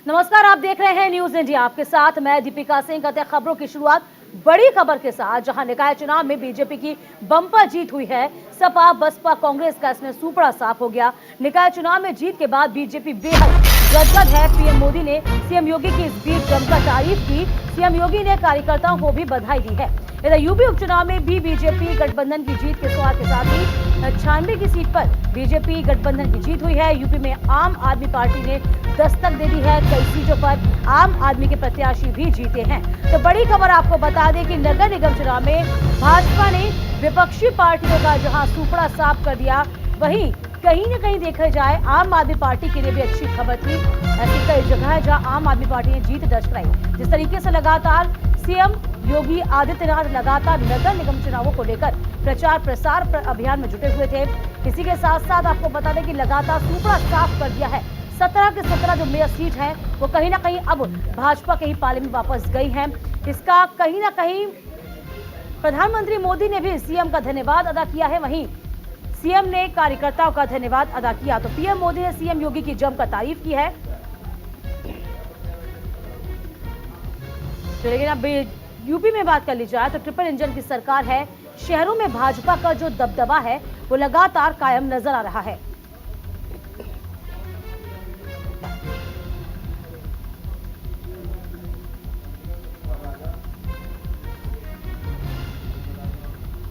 नमस्कार, आप देख रहे हैं न्यूज इंडिया। आपके साथ मैं दीपिका सिंह। करते हैं खबरों की शुरुआत बड़ी खबर के साथ, जहां निकाय चुनाव में बीजेपी की बम्पर जीत हुई है। सपा बसपा कांग्रेस का इसमें सुपड़ा साफ हो गया। निकाय चुनाव में जीत के बाद बीजेपी बेहद गदगद है। पीएम मोदी ने सीएम योगी की इस बीच जमकर तारीफ की। सीएम योगी ने कार्यकर्ताओं को भी बधाई दी है। इधर यूपी उपचुनाव में भी बीजेपी गठबंधन की जीत के स्वाद के साथ ही 96 की सीट पर बीजेपी गठबंधन की जीत हुई है। यूपी में आम आदमी पार्टी ने दस्तक दे दी है। कई सीटों पर आम आदमी के प्रत्याशी भी जीते हैं। तो बड़ी खबर आपको बता दें कि नगर निगम चुनाव में भाजपा ने विपक्षी पार्टियों का जहां सुपड़ा साफ कर दिया, वहीं कहीं न कहीं देखा जाए आम आदमी पार्टी के लिए भी अच्छी खबर थी। ऐसी कई जगह है जहां आम आदमी पार्टी ने जीत दर्ज कराई। जिस तरीके से लगातार सीएम योगी आदित्यनाथ लगातार नगर निगम चुनावों को लेकर प्रचार प्रसार अभियान में जुटे हुए थे। इसी के साथ साथ आपको बता दें कि लगातार सुपड़ा साफ कर दिया है। 17 के 17 जो मेयर सीट है वो कहीं ना कहीं अब भाजपा के ही पाले में वापस गई है। इसका कहीं ना कहीं प्रधानमंत्री मोदी ने भी सीएम का धन्यवाद अदा किया है। वहीं सीएम ने कार्यकर्ताओं का धन्यवाद अदा किया। तो पीएम मोदी ने सीएम योगी की जमकर तारीफ की है। तो लेकिन अब यूपी में बात कर ली जाए तो ट्रिपल इंजन की सरकार है। शहरों में भाजपा का जो दबदबा है वो लगातार कायम नजर आ रहा है।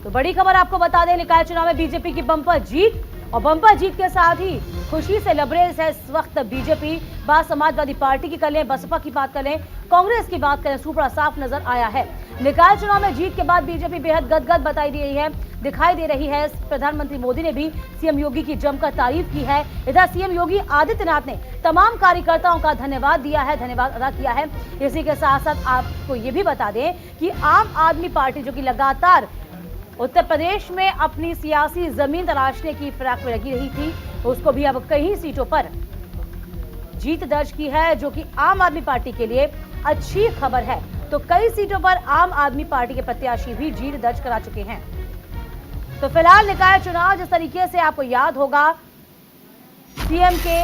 तो बड़ी खबर आपको बता दें, निकाय चुनाव में बीजेपी की बम्पर जीत और बम्पर जीत के साथ ही खुशी से लबरेज है इस वक्त बीजेपी। बात समाजवादी पार्टी की कर लें, बसपा की बात कर लें, कांग्रेस की बात करें, सुपड़ा साफ नजर आया है। निकाय चुनाव में जीत के बाद बीजेपी बेहद गदगद दिखाई दे रही है। प्रधानमंत्री मोदी ने भी सीएम योगी की जमकर तारीफ की है। इधर सीएम योगी आदित्यनाथ ने तमाम कार्यकर्ताओं का धन्यवाद दिया है, धन्यवाद अदा किया है। इसी के साथ साथ आपको ये भी बता दें कि आम आदमी पार्टी जो कि लगातार उत्तर प्रदेश में अपनी सियासी जमीन तराशने की फिराक में लगी रही थी, उसको भी अब कई सीटों पर जीत दर्ज की है, जो कि आम आदमी पार्टी के लिए अच्छी खबर है। तो कई सीटों पर आम आदमी पार्टी के प्रत्याशी भी जीत दर्ज करा चुके हैं। तो फिलहाल निकाय चुनाव जिस तरीके से आपको याद होगा, सीएम के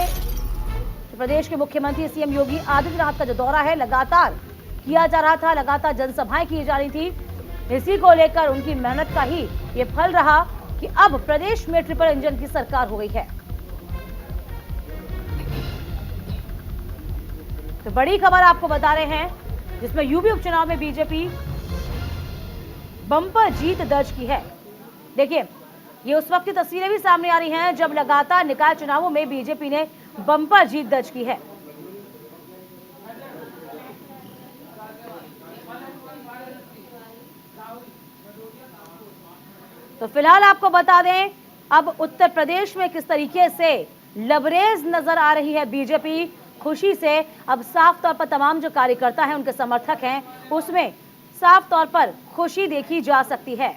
प्रदेश के मुख्यमंत्री सीएम योगी आदित्यनाथ का जो दौरा है लगातार किया जा रहा था, लगातार जनसभाएं की जा रही थी। इसी को लेकर उनकी मेहनत का ही ये फल रहा कि अब प्रदेश में ट्रिपल इंजन की सरकार हो गई है। तो बड़ी खबर आपको बता रहे हैं, जिसमें यूपी उपचुनाव में बीजेपी बम्पर जीत दर्ज की है। देखिए, ये उस वक्त की तस्वीरें भी सामने आ रही हैं जब लगातार निकाय चुनावों में बीजेपी ने बम्पर जीत दर्ज की है। तो फिलहाल आपको बता दें, अब उत्तर प्रदेश में किस तरीके से लबरेज नजर आ रही है बीजेपी। खुशी से अब साफ तौर पर तमाम जो कार्यकर्ता हैं, उनके समर्थक हैं, उसमें साफ तौर पर खुशी देखी जा सकती है।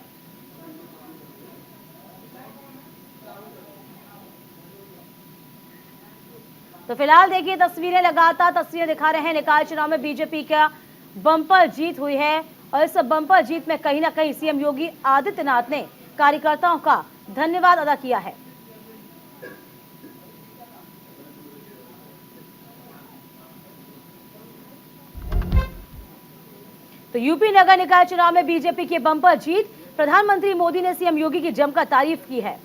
तो फिलहाल देखिए तस्वीरें, लगातार तस्वीरें दिखा रहे हैं। निकाय चुनाव में बीजेपी का बम्पर जीत हुई है और इस बम्पर जीत में कहीं ना कहीं सीएम योगी आदित्यनाथ ने कार्यकर्ताओं का धन्यवाद अदा किया है। तो यूपी नगर निकाय चुनाव में बीजेपी की बम्पर जीत, प्रधानमंत्री मोदी ने सीएम योगी की जमकर तारीफ की है।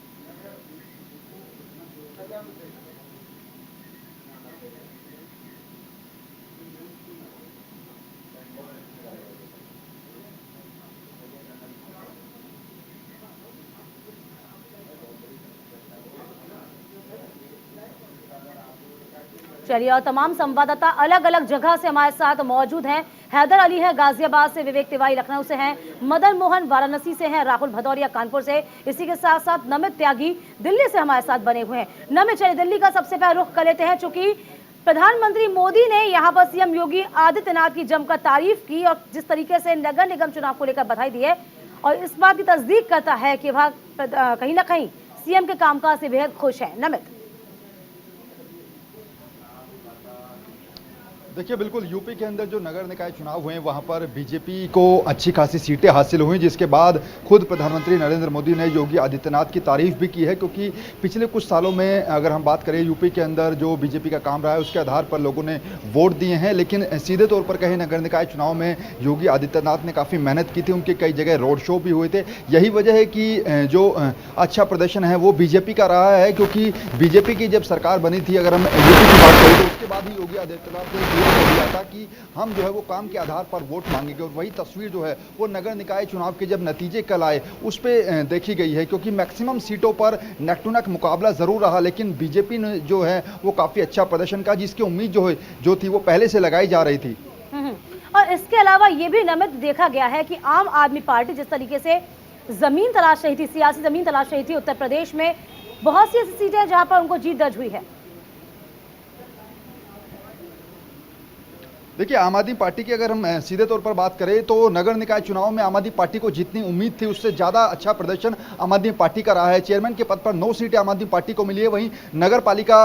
चलिए, और तमाम संवाददाता अलग अलग जगह से हमारे साथ मौजूद हैं। हैदर अली है गाजियाबाद से, विवेक तिवारी लखनऊ से हैं, मदन मोहन वाराणसी से हैं, राहुल भदौरिया कानपुर से, इसी के साथ साथ नमित त्यागी दिल्ली से हमारे साथ बने हुए हैं। नमित, चलिए दिल्ली का सबसे पहले रुख कर लेते हैं, चूंकि प्रधानमंत्री मोदी ने यहाँ पर सीएम योगी आदित्यनाथ की जमकर तारीफ की और जिस तरीके से नगर निगम चुनाव को लेकर बधाई दी है और इस बात की तस्दीक करता है कि वह कहीं ना कहीं सीएम के कामकाज से बेहद खुश है। नमित। देखिए बिल्कुल यूपी के अंदर जो नगर निकाय चुनाव हुए वहां पर बीजेपी को अच्छी खासी सीटें हासिल हुई, जिसके बाद खुद प्रधानमंत्री नरेंद्र मोदी ने योगी आदित्यनाथ की तारीफ भी की है, क्योंकि पिछले कुछ सालों में अगर हम बात करें यूपी के अंदर जो बीजेपी का काम रहा है उसके आधार पर लोगों ने वोट दिए हैं। लेकिन सीधे तौर पर कहें नगर निकाय चुनाव में योगी आदित्यनाथ ने काफ़ी मेहनत की थी, उनके कई जगह रोड शो भी हुए थे। यही वजह है कि जो अच्छा प्रदर्शन है वो बीजेपी का रहा है, क्योंकि बीजेपी की जब सरकार बनी थी, अगर हम यूपी की बात करें तो उसके बाद ही योगी आदित्यनाथ ने दिया था कि हम जो है वो काम के आधार पर वोट मांगेंगे, और वही तस्वीर जो है वो नगर निकाय चुनाव के जब नतीजे कल आए उस पर देखी गई है। क्योंकि मैक्सिमम सीटों पर नेक टू नेक मुकाबला जरूर रहा, लेकिन बीजेपी ने जो है वो काफी अच्छा प्रदर्शन का, जिसकी उम्मीद जो थी वो पहले से लगाई जा रही थी। और इसके अलावा ये भी नमित देखा गया है कि आम आदमी पार्टी जिस तरीके से जमीन तलाश रही थी, सियासी जमीन तलाश रही थी उत्तर प्रदेश में, बहुत सी ऐसी सीटें हैं जहां पर उनको जीत दर्ज हुई है। देखिए आम आदमी पार्टी की अगर हम सीधे तौर पर बात करें तो नगर निकाय चुनाव में आम आदमी पार्टी को जितनी उम्मीद थी उससे ज़्यादा अच्छा प्रदर्शन आम आदमी पार्टी का रहा है। चेयरमैन के पद पर 9 सीटें आम आदमी पार्टी को मिली है, वहीं नगर पालिका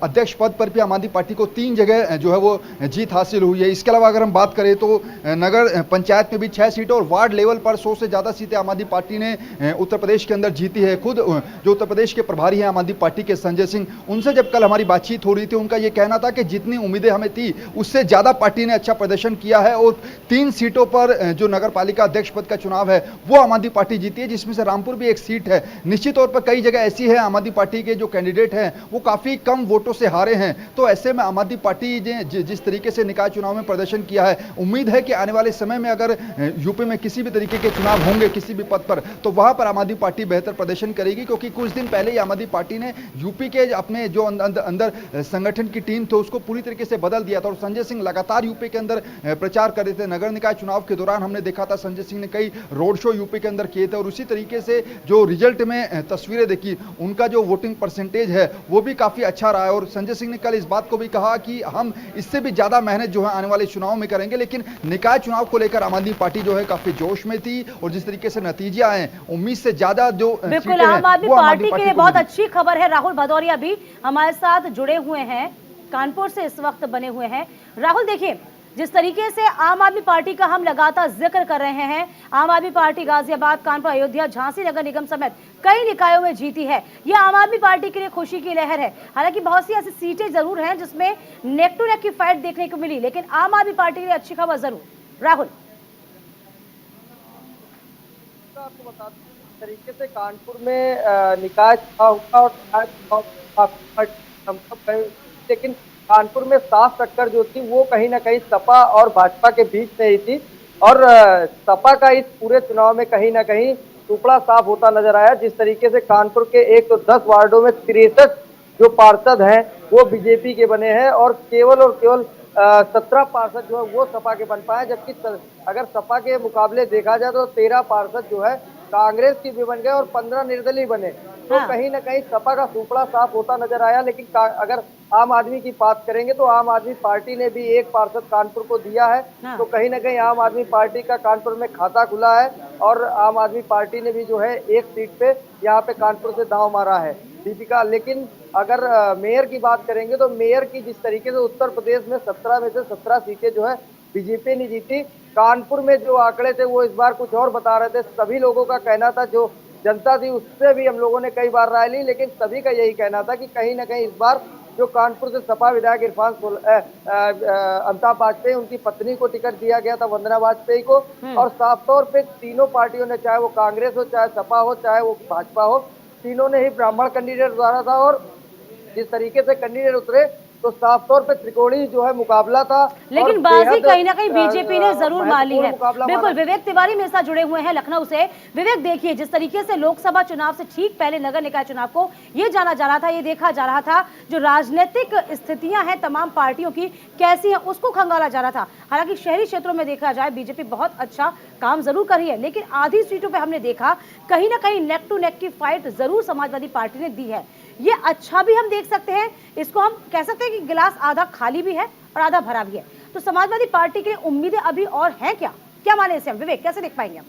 अध्यक्ष पद पर भी आम आदमी पार्टी को 3 जगह जो है वो जीत हासिल हुई है। इसके अलावा अगर हम बात करें तो नगर पंचायत में भी 6 सीटें और वार्ड लेवल पर 100 से ज़्यादा सीटें आम आदमी पार्टी ने उत्तर प्रदेश के अंदर जीती है। खुद जो उत्तर प्रदेश के प्रभारी हैं आम आदमी पार्टी के संजय सिंह, उनसे जब कल हमारी बातचीत हो रही थी उनका ये कहना था कि जितनी उम्मीदें हमें थी उससे ज़्यादा पार्टी ने अच्छा प्रदर्शन किया है, और 3 सीटों पर जो नगर पालिका अध्यक्ष पद का चुनाव है वो आम आदमी पार्टी जीती है, जिसमें से रामपुर भी एक सीट है। निश्चित तौर पर कई जगह ऐसी है आम आदमी पार्टी के जो कैंडिडेट हैं वो काफी कम वोटों से हारे हैं, तो ऐसे में आम आदमी पार्टी ने जिस तरीके से निकाय चुनाव में प्रदर्शन किया है, उम्मीद है कि आने वाले समय में अगर यूपी में किसी भी तरीके के चुनाव होंगे किसी भी पद पर, तो वहां पर आम आदमी पार्टी बेहतर प्रदर्शन करेगी। क्योंकि कुछ दिन पहले ही आम आदमी पार्टी ने यूपी के अपने जो अंदर संगठन की टीम थे उसको पूरी तरीके से बदल दिया था, और संजय सिंह लगातार यूपी के अंदर प्रचार कर रहे थे। नगर निकाय चुनाव के दौरान हमने देखा था संजय सिंह ने कई रोड शो यूपी के अंदर किए थे, और उसी तरीके से जो रिजल्ट में तस्वीरें देखी उनका जो वोटिंग परसेंटेज है वो भी काफी अच्छा रहा है। और संजय सिंह ने कल इस बात को भी कहा कि हम इससे भी ज्यादा मेहनत जो है आने वाले चुनाव में करेंगे। लेकिन निकाय चुनाव को लेकर आम आदमी पार्टी जो है काफी जोश में थी, और जिस तरीके से नतीजे आए उम्मीद से ज्यादा जो बिल्कुल आम आदमी पार्टी के लिए बहुत अच्छी खबर है। राहुल भदौरिया भी हमारे साथ जुड़े हुए हैं, कानपुर से इस वक्त बने हुए हैं। राहुल देखिए, जिस तरीके से आम आदमी पार्टी का हम लगातार जिक्र कर रहे हैं, आम आदमी पार्टी गाजियाबाद, कानपुर, अयोध्या, झांसी नगर निगम समेत कई निकायों में जीती है। यह आम आदमी पार्टी के लिए खुशी की लहर है। हालांकि बहुत सी ऐसी सीटें जरूर हैं जिसमें नेक टू नेक की फाइट देखने को मिली, लेकिन आम आदमी पार्टी के लिए अच्छी खबर जरूर। राहुल, आपको बता दें तरीके से कानपुर में निकाय चुनाव हुआ और लेकिन कानपुर में साफ टक्कर जो थी वो कहीं ना कहीं सपा और भाजपा के बीच में ही थी, और सपा का इस पूरे चुनाव में कहीं ना कहीं टुकड़ा साफ होता नजर आया। जिस तरीके से कानपुर के 110 वार्डों में 63 जो पार्षद हैं वो बीजेपी के बने हैं, और केवल 17 पार्षद जो है वो सपा के बन पाए, जबकि अगर सपा के मुकाबले देखा जाए तो 13 पार्षद जो है कांग्रेस की भी बन गए और 15 निर्दलीय बने। तो कहीं ना कहीं सपा का टुकड़ा साफ होता नजर आया। लेकिन अगर आम आदमी की बात करेंगे तो आम आदमी पार्टी ने भी एक पार्षद कानपुर को दिया है, तो कहीं ना कहीं आम आदमी पार्टी का कानपुर में खाता खुला है, और आम आदमी पार्टी ने भी जो है एक सीट पे यहाँ पे कानपुर से दांव मारा है दीपिका। लेकिन अगर मेयर की बात करेंगे तो मेयर की जिस तरीके से उत्तर प्रदेश में 17 में से 17 सीटें जो है बीजेपी ने जीती, कानपुर में जो आंकड़े थे वो इस बार कुछ और बता रहे थे। सभी लोगों का कहना था, जो जनता थी उससे भी हम लोगों ने कई बार राय ली, लेकिन सभी का यही कहना था कि कहीं ना कहीं इस बार जो कानपुर से सपा विधायक इरफान अमिताभ वाजपेयी, उनकी पत्नी को टिकट दिया गया था, वंदना वाजपेयी को, और साफ तौर पे तीनों पार्टियों ने, चाहे वो कांग्रेस हो, चाहे सपा हो, चाहे वो भाजपा हो, तीनों ने ही ब्राह्मण कैंडिडेट उतारा था। और जिस तरीके से कैंडिडेट उतरे तो साफ तौर पे त्रिकोणीय जो है मुकाबला था, लेकिन बाजी कहीं ना कहीं बीजेपी ने जरूर माली है। बिल्कुल, विवेक तिवारी मेरे साथ जुड़े हुए हैं लखनऊ से। विवेक, देखिए जिस तरीके से लोकसभा चुनाव से ठीक पहले नगर निकाय चुनाव को ये जाना जा रहा था, ये देखा जा रहा था जो राजनीतिक स्थितियां हैं तमाम पार्टियों की कैसी हैं उसको खंगाला जा रहा था। हालांकि शहरी क्षेत्रों में देखा जाए बीजेपी बहुत अच्छा काम जरूर कर रही है, लेकिन आधी सीटों पर हमने देखा कहीं ना कहीं नेक टू नेक की फाइट जरूर समाजवादी पार्टी ने दी है। ये अच्छा भी हम देख सकते हैं, इसको हम कह सकते हैं कि गिलास आधा खाली भी है और आधा भरा भी है। तो समाजवादी पार्टी के उम्मीदें अभी और हैं क्या माने इसे हम? विवेक, कैसे देख पाएंगे हम?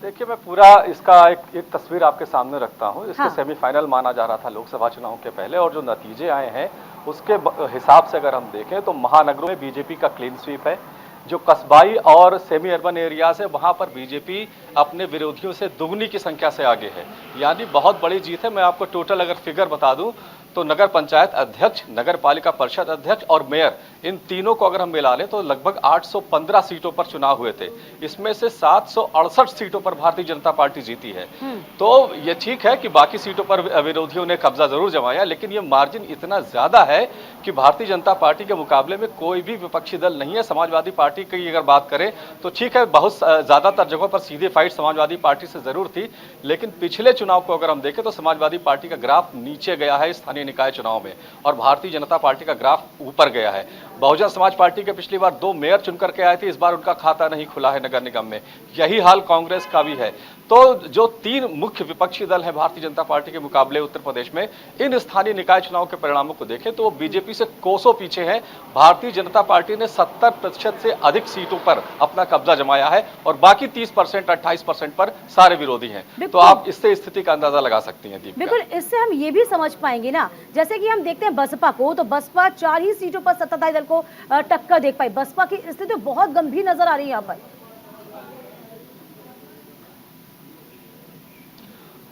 देखिए, मैं पूरा इसका एक तस्वीर आपके सामने रखता हूँ। इसके हाँ। सेमीफाइनल माना जा रहा था लोकसभा चुनाव के पहले, और जो नतीजे आए हैं उसके हिसाब से अगर हम देखें तो महानगरों में बीजेपी का क्लीन स्वीप है। जो कस्बाई और सेमी अर्बन एरियाज है वहां पर बीजेपी अपने विरोधियों से दुगनी की संख्या से आगे है, यानी बहुत बड़ी जीत है। मैं आपको टोटल अगर फिगर बता दूं तो नगर पंचायत अध्यक्ष, नगर पालिका परिषद अध्यक्ष और मेयर, इन तीनों को अगर हम मिला लें तो लगभग 815 सीटों पर चुनाव हुए थे। इसमें से 768 सीटों पर भारतीय जनता पार्टी जीती है। तो ये ठीक है कि बाकी सीटों पर विरोधियों ने कब्जा जरूर जमाया, लेकिन ये मार्जिन इतना ज्यादा है कि भारतीय जनता पार्टी के मुकाबले में कोई भी विपक्षी दल नहीं है। समाजवादी पार्टी की अगर बात करें तो ठीक है, बहुत ज्यादातर जगहों पर सीधे फाइट समाजवादी पार्टी से जरूर थी, लेकिन पिछले चुनाव को अगर हम देखें तो समाजवादी पार्टी का ग्राफ नीचे गया है स्थानीय निकाय चुनाव में, और भारतीय जनता पार्टी का ग्राफ ऊपर गया है। बहुजन समाज पार्टी के पिछली बार 2 मेयर चुनकर के आए थे, इस बार उनका खाता नहीं खुला है नगर निगम में। यही हाल कांग्रेस का भी है। तो जो 3 मुख्य विपक्षी दल हैं भारतीय जनता पार्टी के मुकाबले उत्तर प्रदेश में, इन स्थानीय निकाय चुनाव के परिणामों को देखें तो वो बीजेपी से कोसों पीछे हैं। भारतीय जनता पार्टी ने 70% से अधिक सीटों पर अपना कब्जा जमाया है, और बाकी 30%, 28% पर सारे विरोधी हैं। तो आप इससे स्थिति का अंदाजा लगा सकती हैं। बिल्कुल, इससे हम ये भी समझ पाएंगे ना, जैसे कि हम देखते हैं बसपा को, तो बसपा 4 ही सीटों पर सत्ताधारी दल को टक्कर देख पाई। बसपा की स्थिति बहुत गंभीर नजर आ रही है यहाँ पर।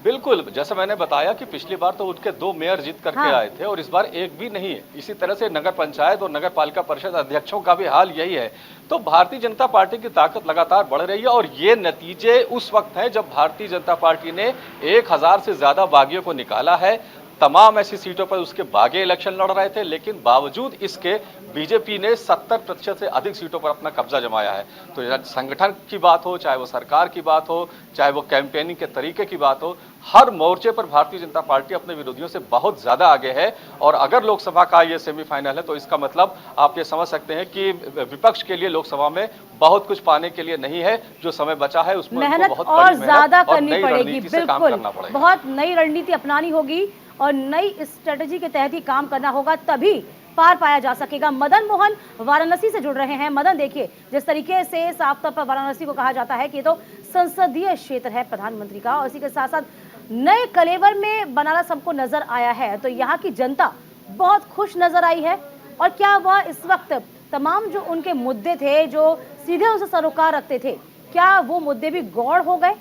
बिल्कुल, जैसा मैंने बताया कि पिछली बार तो उनके 2 मेयर जीत करके आए थे, और इस बार एक भी नहीं है। इसी तरह से नगर पंचायत और नगर पालिका परिषद अध्यक्षों का भी हाल यही है। तो भारतीय जनता पार्टी की ताकत लगातार बढ़ रही है, और ये नतीजे उस वक्त हैं जब भारतीय जनता पार्टी ने 1000 से ज्यादा बागियों को निकाला है। तमाम ऐसी सीटों पर उसके बागी इलेक्शन लड़ रहे थे, लेकिन बावजूद इसके बीजेपी ने 70% से अधिक सीटों पर अपना कब्जा जमाया है। तो संगठन की बात हो, चाहे वो सरकार की बात हो, चाहे वो कैंपेनिंग के तरीके की बात हो, हर मोर्चे पर भारतीय जनता पार्टी अपने विरोधियों से बहुत ज्यादा आगे है। और अगर लोकसभा का ये सेमीफाइनल है तो इसका मतलब आप ये समझ सकते हैं कि विपक्ष के लिए लोकसभा में बहुत कुछ पाने के लिए नहीं है। जो समय बचा है उसमें मेहनत बहुत और बड़ी ज्यादा मेहनत और करनी नई पड़ेगी। रणनीति से काम करना बिल्कुल, पड़ेगा। बहुत नई रणनीति अपनानी होगी और नई स्ट्रेटेजी के तहत ही काम करना होगा, तभी पार पाया जा सकेगा। मदन मोहन वाराणसी से जुड़ रहे हैं। मदन, देखिए, जिस तरीके से साफ तौर पर वाराणसी को कहा जाता है कि ये तो संसदीय क्षेत्र है प्रधानमंत्री का, और इसी के साथ साथ नए कलेवर में बनारस हमको नजर आया है, तो यहाँ की जनता बहुत खुश नजर आई है। और क्या वह इस वक्त तमाम जो उनके मुद्दे थे, जो सीधे उनसे सरोकार रखते थे, क्या वो मुद्दे भी गौड़ हो गए?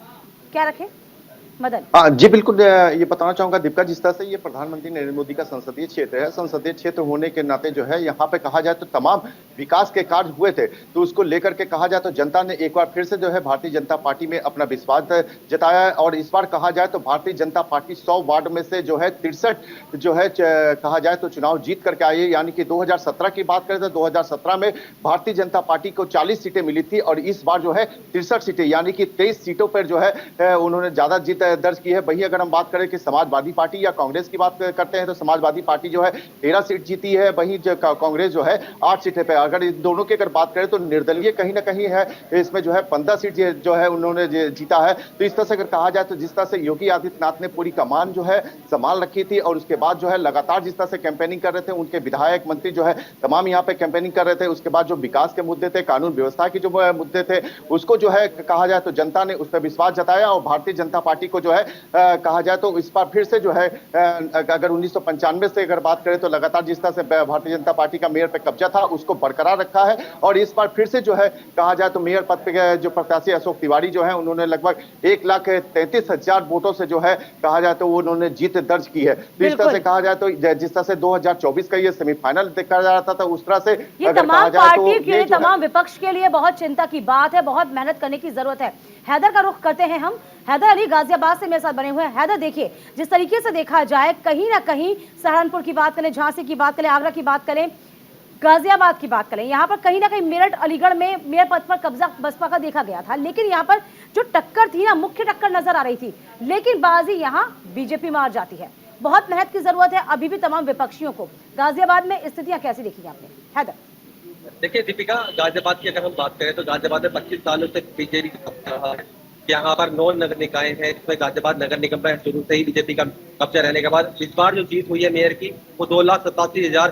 क्या रखे मदन? जी बिल्कुल, ये बताना चाहूंगा दीपिका, जिस तरह से ये प्रधानमंत्री नरेंद्र मोदी का संसदीय क्षेत्र है, संसदीय क्षेत्र होने के नाते जो है यहाँ पे कहा जाए तो तमाम विकास के कार्य हुए थे, तो उसको लेकर के कहा जाए तो जनता ने एक बार फिर से जो है भारतीय जनता पार्टी में अपना विश्वास जताया है। और इस बार कहा जाए तो भारतीय जनता पार्टी 100 वार्ड में से जो है 63 जो है कहा जाए तो चुनाव जीत करके आई है। यानी कि 2017 की बात करें तो 2017 में भारतीय जनता पार्टी को 40 सीटें मिली थी, और इस बार जो है 63 सीटें, यानी कि 23 सीटों पर जो है उन्होंने ज्यादा जीत दर्ज की है। वहीं अगर हम बात करें कि समाजवादी पार्टी या कांग्रेस की बात करते हैं तो समाजवादी पार्टी जो है 13 सीट जीती है, वहीं कांग्रेस जो है 8 सीटें पे। अगर इन दोनों की अगर बात करें तो निर्दलीय कहीं ना कहीं है, इसमें जो है 15 सीट जो है उन्होंने जीता है। तो इस तरह से अगर कहा जाए तो जिस तरह से योगी आदित्यनाथ ने पूरी कमान जो है संभाल रखी थी, और उसके बाद जो है लगातार जिस तरह से कैंपेनिंग कर रहे थे, उनके विधायक मंत्री जो है तमाम यहाँ पे कैंपेनिंग कर रहे थे। उसके बाद जो विकास के मुद्दे थे, कानून व्यवस्था के जो मुद्दे थे, उसको जो है कहा जाए तो जनता ने उस पर विश्वास जताया, और भारतीय जनता पार्टी को जो है कहा जाए तो इस बार फिर से जो है अगर 1995 से अगर बात करें तो लगातार जिस तरह से भारतीय जनता पार्टी का मेयर पे कब्जा था उसको बरकरार रखा है। और इस बार फिर से जो है कहा जाए तो मेयर पद पे जो प्रत्याशी अशोक तिवारी जो है उन्होंने लगभग 1,33,000 वोटों से जो है कहा जाए तो उन्होंने जीत दर्ज की है। तो इस तरह से कहा जाए तो जिस तरह से 2024 का ये सेमीफाइनल देखा जा रहा था उस तरह से ये तमाम पार्टियों के लिए, तमाम विपक्ष के लिए बहुत चिंता की बात है, बहुत मेहनत करने की जरूरत है। हैदर का रुख करते हैं हम। हैदर अली गाजियाबाद से मेरे साथ बने हुए हैं। हैदर, देखिए, जिस तरीके से देखा जाए कहीं ना कहीं सहारनपुर की बात करें, झांसी की बात करें, आगरा की बात करें, गाजियाबाद की बात करें, यहाँ पर कहीं ना कहीं मेरठ, अलीगढ़ में मेयर पद पर कब्जा बसपा का देखा गया था, लेकिन यहाँ पर जो टक्कर थी ना, मुख्य टक्कर नजर आ रही थी, लेकिन बाजी यहाँ बीजेपी मार जाती है। बहुत मेहनत की जरूरत है अभी भी तमाम विपक्षियों को। गाजियाबाद में स्थितियां कैसी देखी आपने, हैदर? देखिए दीपिका, गाजियाबाद की अगर हम बात करें तो गाजियाबाद में 25 सालों से बीजेपी का कब्जा रहा है। यहाँ पर 9 नगर निकाय है, इसमें गाजियाबाद नगर निगम पर शुरू से ही बीजेपी का कब्जा रहने के बाद इस बार जो जीत हुई है मेयर की, वो 2,87,000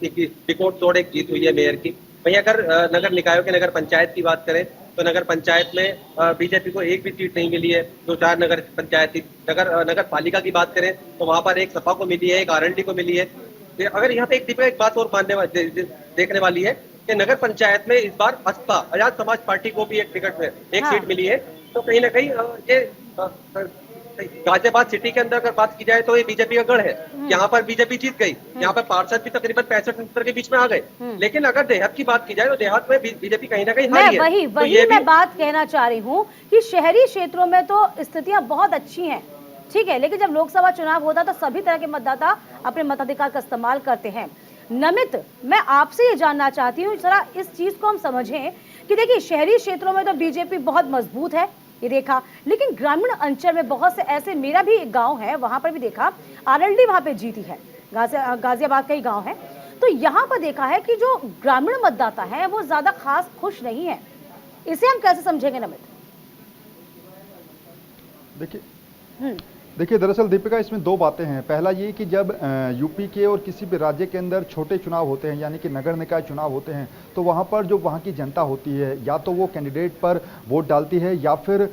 की रिकॉर्ड तोड़ एक जीत हुई है मेयर की। वहीं अगर नगर निकायों के नगर पंचायत की बात करें तो नगर पंचायत में बीजेपी को एक भी सीट नहीं मिली है। 2-4 नगर पंचायत नगर पालिका की बात करें तो वहां पर एक सपा को मिली है, एक आरएलडी को मिली है। अगर यहाँ पे एक बात और देखने वाली है कि नगर पंचायत में इस बार बसपा आजाद समाज पार्टी को भी एक टिकट में एक सीट मिली है। तो कहीं ना कहीं ये गाजियाबाद सिटी के अंदर अगर बात की जाए तो ये बीजेपी का गढ़ है। यहाँ पर बीजेपी जीत गई, यहाँ पर पार्षद भी तकरीबन 65-70 के बीच में आ गए। लेकिन अगर देहात की बात की जाए तो देहात में बीजेपी कहीं ना कहीं हारी है। वही मैं बात कहना चाह रही हूँ कि शहरी क्षेत्रों में तो स्थितियां बहुत अच्छी हैं, ठीक है, लेकिन जब लोकसभा चुनाव होता तो सभी तरह के मतदाता अपने मताधिकार का इस्तेमाल करते हैं। नमित, मैं आपसे ये जानना चाहती हूँ, जरा इस चीज को हम समझें कि देखिए शहरी क्षेत्रों में तो बीजेपी बहुत मजबूत है, ये देखा, लेकिन ग्रामीण अंचल में बहुत से ऐसे, मेरा भी एक गांव है, वहां पर भी देखा आरएलडी वहां पे जीती है, गाजियाबाद का ही गांव है, तो यहाँ पर देखा है कि जो ग्रामीण मतदाता है वो ज्यादा खास खुश नहीं है। इसे हम कैसे समझेंगे नमित? देखिए दरअसल दीपिका, इसमें दो बातें हैं। पहला ये कि जब यूपी के और किसी भी राज्य के अंदर छोटे चुनाव होते हैं, यानी कि नगर निकाय चुनाव होते हैं, तो वहाँ पर जो वहाँ की जनता होती है या तो वो कैंडिडेट पर वोट डालती है या फिर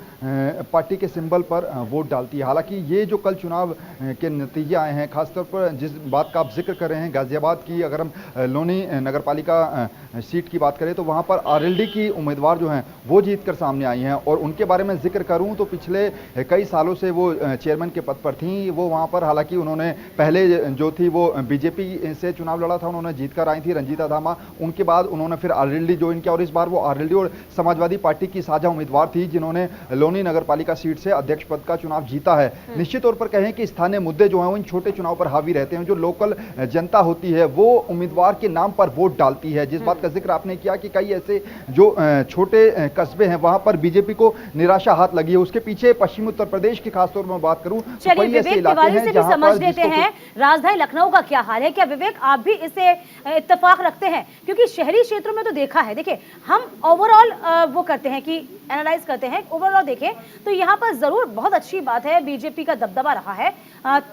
पार्टी के सिंबल पर वोट डालती है। हालांकि ये जो कल चुनाव के नतीजे आए हैं, खासतौर पर जिस बात का आप जिक्र कर रहे हैं गाजियाबाद की, अगर हम लोनी नगर पालिका सीट की बात करें तो वहाँ पर आरएलडी की उम्मीदवार जो हैं वो जीत कर सामने आई हैं। और उनके बारे में जिक्र करूँ तो पिछले कई सालों से वो चेयरमैन के पद पर थी। वो वहां पर हालांकि उन्होंने पहले जो थी वो बीजेपी से चुनाव लड़ा था, उन्होंने जीत कर आई थी, रंजीता धामा। उनके बाद उन्होंने फिर आरएलडी ज्वाइन किया और इस बार वो आरएलडी और समाजवादी पार्टी की साझा उम्मीदवार थी जिन्होंने लोनी नगर पालिका सीट से अध्यक्ष पद का चुनाव जीता है। निश्चित तौर पर कहें कि स्थानीय मुद्दे जो हैं इन छोटे चुनाव पर हावी रहते हैं। जो लोकल जनता होती है वो उम्मीदवार के नाम पर वोट डालती है। जिस बात का जिक्र आपने किया कि कई ऐसे जो छोटे कस्बे हैं वहां पर बीजेपी को निराशा हाथ लगी है, उसके पीछे पश्चिमी उत्तर प्रदेश की खासतौर पर बात करूं, चलिए विवेक तिवारी से भी समझ लेते हैं राजधानी लखनऊ का क्या हाल है। क्या विवेक आप भी इसे इत्तेफाक रखते हैं? क्योंकि शहरी क्षेत्रों में तो देखा है, देखिए हम ओवरऑल वो करते हैं कि एनालाइज करते हैं, ओवरऑल देखें तो यहाँ पर जरूर बहुत अच्छी बात है, बीजेपी का दबदबा रहा है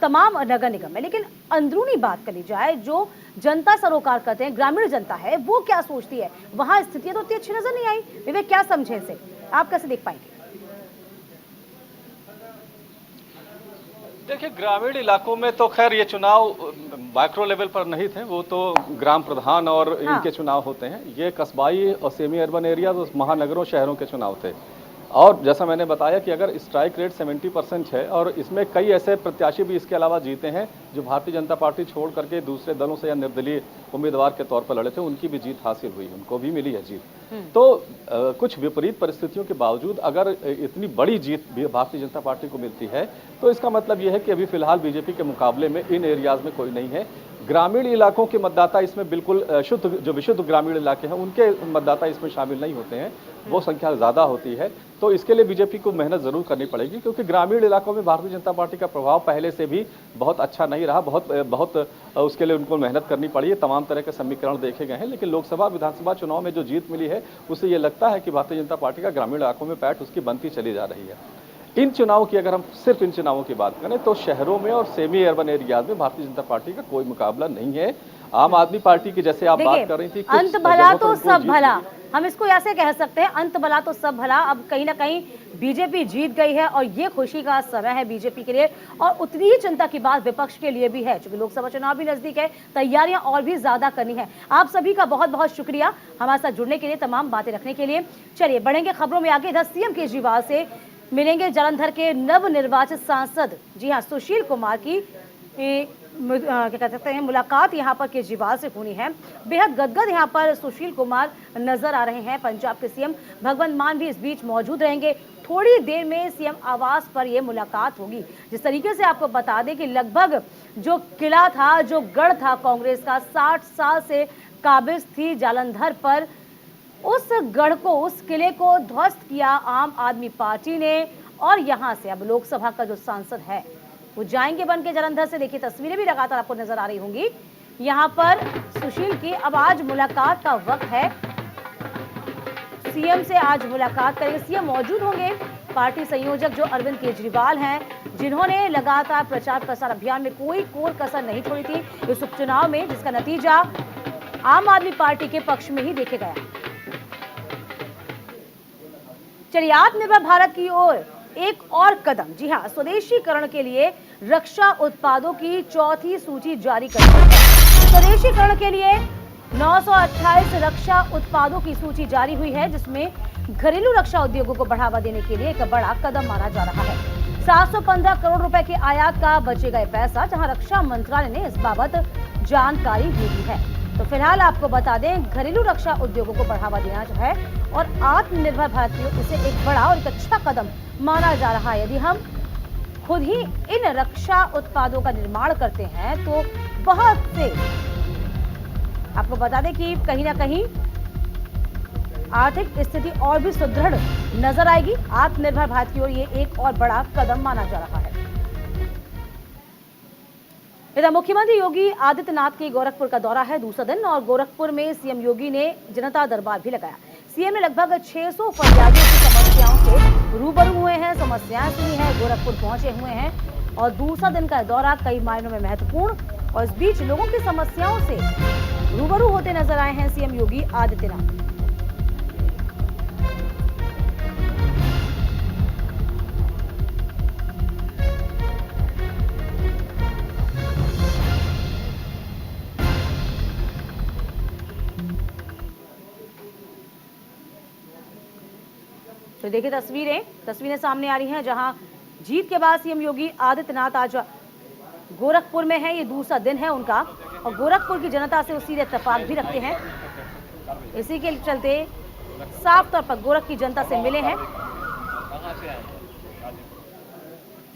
तमाम नगर निगम में। लेकिन अंदरूनी बात करी जाए, जो जनता सरोकार करते हैं, ग्रामीण जनता है, वो क्या सोचती है, वहां स्थितियां तो इतनी अच्छी नजर नहीं आई। विवेक क्या समझे इसे, आप कैसे देख पाएंगे? देखिए ग्रामीण इलाकों में तो खैर ये चुनाव माइक्रो लेवल पर नहीं थे, वो तो ग्राम प्रधान और इनके चुनाव होते हैं। ये कस्बाई और सेमी अर्बन एरिया तो महानगरों शहरों के चुनाव थे। और जैसा मैंने बताया कि अगर स्ट्राइक रेट 70% है और इसमें कई ऐसे प्रत्याशी भी इसके अलावा जीते हैं जो भारतीय जनता पार्टी छोड़ करके दूसरे दलों से या निर्दलीय उम्मीदवार के तौर पर लड़े थे, उनकी भी जीत हासिल हुई, उनको भी मिली है जीत। तो कुछ विपरीत परिस्थितियों के बावजूद अगर इतनी बड़ी जीत भी भारतीय जनता पार्टी को मिलती है तो इसका मतलब यह है कि अभी फिलहाल बीजेपी के मुकाबले में इन एरियाज में कोई नहीं है। ग्रामीण इलाकों के मतदाता इसमें बिल्कुल शुद्ध, जो विशुद्ध ग्रामीण इलाके हैं उनके मतदाता इसमें शामिल नहीं होते हैं, वो संख्या ज़्यादा होती है। तो इसके लिए बीजेपी को मेहनत जरूर करनी पड़ेगी, क्योंकि ग्रामीण इलाकों में भारतीय जनता पार्टी का प्रभाव पहले से भी बहुत अच्छा नहीं रहा। बहुत उसके लिए उनको मेहनत करनी पड़ी है, तमाम तरह के समीकरण देखे गए हैं। लेकिन लोकसभा विधानसभा चुनाव में जो जीत मिली है उससे ये लगता है कि भारतीय जनता पार्टी का ग्रामीण इलाकों में पैठ उसकी बनती चली जा रही है। इन चुनावों की अगर हम सिर्फ इन चुनावों की बात करें तो शहरों में और सेमी अर्बन एरियाज में भारतीय जनता पार्टी का कोई मुकाबला नहीं है। आम आदमी पार्टी की जैसे आप बात कर रही थी, अंत भला तो सब भला, हम इसको ऐसे कह सकते हैं, अंत भला तो सब भला। अब कहीं ना कहीं बीजेपी जीत गई है और ये खुशी का समय है बीजेपी के लिए, और उतनी ही चिंता की बात विपक्ष के लिए भी है, क्योंकि लोकसभा चुनाव भी नजदीक है, तैयारियां और भी ज्यादा करनी है। आप सभी का बहुत बहुत शुक्रिया हमारे साथ जुड़ने के लिए, तमाम बातें रखने के लिए। चलिए बढ़ेंगे खबरों में आगे। इधर सीएम केजरीवाल से मिलेंगे जालंधर के नवनिर्वाचित सांसद, जी हाँ, सुशील कुमार की क्या कह सकते हैं मुलाकात यहाँ पर केजरीवाल से होनी है। बेहद गदगद यहाँ पर सुशील कुमार नजर आ रहे हैं। पंजाब के सीएम भगवंत मान भी इस बीच मौजूद रहेंगे। थोड़ी देर में सीएम आवास पर यह मुलाकात होगी। जिस तरीके से आपको बता दें कि लगभग जो किला था, जो गढ़ था कांग्रेस का, 60 साल से काबिज थी जालंधर पर, उस गढ़ को, उस किले को ध्वस्त किया आम आदमी पार्टी ने। और यहां से अब लोकसभा का जो सांसद है वो जाएंगे बन के जालंधर से। देखिए तस्वीरें भी लगातार आपको नजर आ रही होंगी यहां पर सुशील की। अब आज मुलाकात का वक्त है, सीएम से आज मुलाकात करेंगे। सीएम मौजूद होंगे। पार्टी संयोजक जो अरविंद केजरीवाल हैं, जिन्होंने लगातार प्रचार प्रसार अभियान में कोई कोर कसर नहीं छोड़ी थी इस उपचुनाव में, जिसका नतीजा आम आदमी पार्टी के पक्ष में ही देखे गया। चलिए, आत्मनिर्भर भारत की ओर एक और कदम। जी हाँ, स्वदेशीकरण के लिए रक्षा उत्पादों की चौथी सूची जारी कर दी है। स्वदेशीकरण के लिए 928 रक्षा उत्पादों की सूची जारी हुई है, जिसमें घरेलू रक्षा उद्योगों को बढ़ावा देने के लिए एक बड़ा कदम माना जा रहा है। 715 करोड़ रुपए के आयात का बचेगा ये पैसा, जहां रक्षा मंत्रालय ने इस बाबत जानकारी दे दी है। तो फिलहाल आपको बता दें, घरेलू रक्षा उद्योगों को बढ़ावा देना जो है और आत्मनिर्भर भारत की ओर इसे एक बड़ा और एक अच्छा कदम माना जा रहा है। यदि हम खुद ही इन रक्षा उत्पादों का निर्माण करते हैं तो बहुत से, आपको बता दें कि कहीं ना कहीं आर्थिक स्थिति और भी सुदृढ़ नजर आएगी। आत्मनिर्भर भारत की ओर ये एक और बड़ा कदम माना जा रहा है। इधर मुख्यमंत्री योगी आदित्यनाथ के गोरखपुर का दौरा है, दूसरा दिन, और गोरखपुर में सीएम योगी ने जनता दरबार भी लगाया। सीएम ने लगभग 600 फरियादियों की समस्याओं से रूबरू हुए हैं, समस्याएं सुनी है, गोरखपुर पहुंचे हुए हैं और दूसरा दिन का दौरा कई मायनों में महत्वपूर्ण, और इस बीच लोगों की समस्याओं से रूबरू होते नजर आए हैं सीएम योगी आदित्यनाथ। तो देखिए, तस्वीरें सामने आ रही हैं, जहां जीत के बाद सीएम योगी आदित्यनाथ आज गोरखपुर में है। ये दूसरा दिन है उनका, और गोरखपुर की जनता से वो सीधे इत्तेफाक भी रखते हैं। इसी के चलते साफ तौर पर गोरख की जनता से मिले हैं।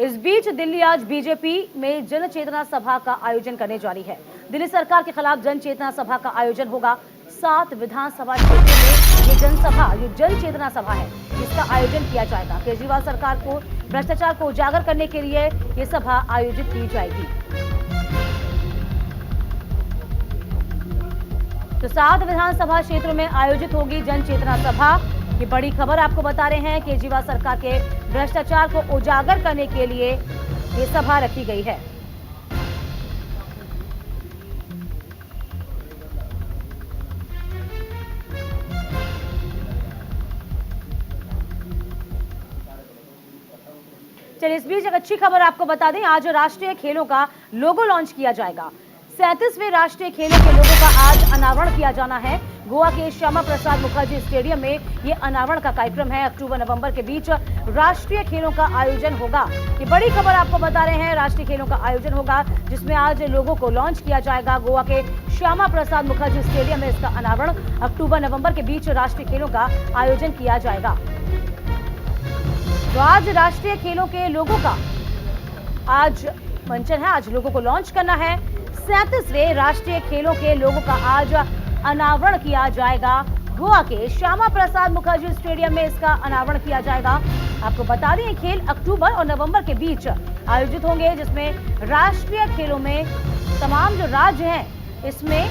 इस बीच दिल्ली आज बीजेपी में जन चेतना सभा का आयोजन करने जा रही है। दिल्ली सरकार के खिलाफ जन चेतना सभा का आयोजन होगा। 7 विधानसभा क्षेत्रों में ये जन चेतना सभा है, इसका आयोजन किया जाएगा। केजरीवाल सरकार को भ्रष्टाचार को उजागर करने के लिए ये सभा आयोजित की जाएगी। तो 7 विधानसभा क्षेत्रों में आयोजित होगी जन चेतना सभा। ये बड़ी खबर आपको बता रहे हैं, केजरीवाल सरकार के भ्रष्टाचार को उजागर करने के लिए ये सभा रखी गई है। चलिए, इस बीच एक अच्छी खबर आपको बता दें, आज राष्ट्रीय खेलों का लोगो लॉन्च किया जाएगा। 37वें राष्ट्रीय खेलों के लोगों का आज अनावरण किया जाना है। गोवा के श्यामा प्रसाद मुखर्जी स्टेडियम में ये अनावरण का कार्यक्रम है। अक्टूबर-नवंबर के बीच राष्ट्रीय खेलों का आयोजन होगा। ये बड़ी खबर आपको बता रहे हैं, राष्ट्रीय खेलों का आयोजन होगा, जिसमें आज लोगों को लॉन्च किया जाएगा। गोवा के श्यामा प्रसाद मुखर्जी स्टेडियम में इसका अनावरण अक्टूबर-नवंबर के बीच राष्ट्रीय खेलों का आयोजन किया जाएगा। तो आज राष्ट्रीय खेलों के लोगों का आज मंचन है, आज लोगों को लॉन्च करना है। 37वें राष्ट्रीय खेलों के लोगों का आज अनावरण किया जाएगा। गोवा के श्यामा प्रसाद मुखर्जी स्टेडियम में इसका अनावरण किया जाएगा। आपको बता दें, खेल अक्टूबर और नवंबर के बीच आयोजित होंगे, जिसमें राष्ट्रीय खेलों में तमाम जो राज्य हैं इसमें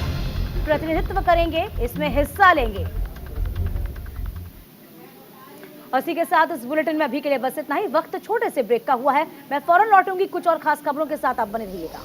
प्रतिनिधित्व करेंगे, इसमें हिस्सा लेंगे। और इसी के साथ इस बुलेटिन में अभी के लिए बस इतना ही। वक्त छोटे से ब्रेक का हुआ है, मैं फौरन लौटूंगी कुछ और खास खबरों के साथ, आप बने रहिएगा।